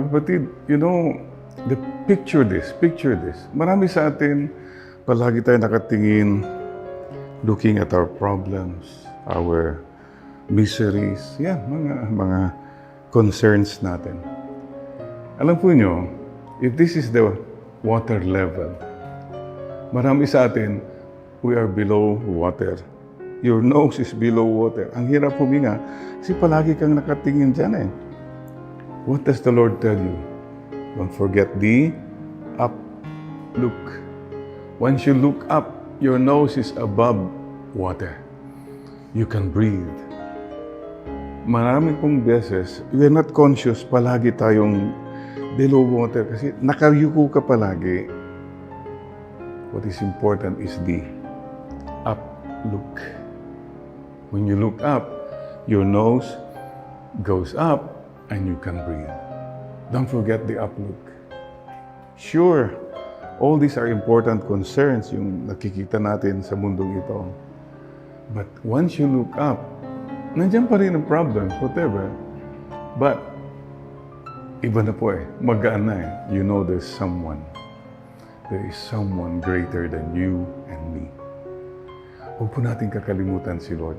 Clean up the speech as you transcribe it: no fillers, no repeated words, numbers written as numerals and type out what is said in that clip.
Kapatid, picture this. Marami sa atin, palagi tayo nakatingin, looking at our problems, our miseries, mga concerns natin. Alam po nyo, if this is the water level, marami sa atin, we are below water. Your nose is below water. Ang hirap huminga, kasi palagi kang nakatingin dyan eh. What does the Lord tell you? Don't forget the up look. Once you look up, your nose is above water. You can breathe. Marami pong beses, we are not conscious, palagi tayong below water kasi nakayuko ka palagi. What is important is the up look. When you look up, your nose goes up and you can breathe. Don't forget the outlook. Sure, all these are important concerns yung nakikita natin sa mundong ito. But once you look up, nandiyan pa rin ang problems, whatever. But, iba na po eh. Magaan na eh. You know there's someone. There is someone greater than you and me. Huwag po natin kakalimutan si Lord.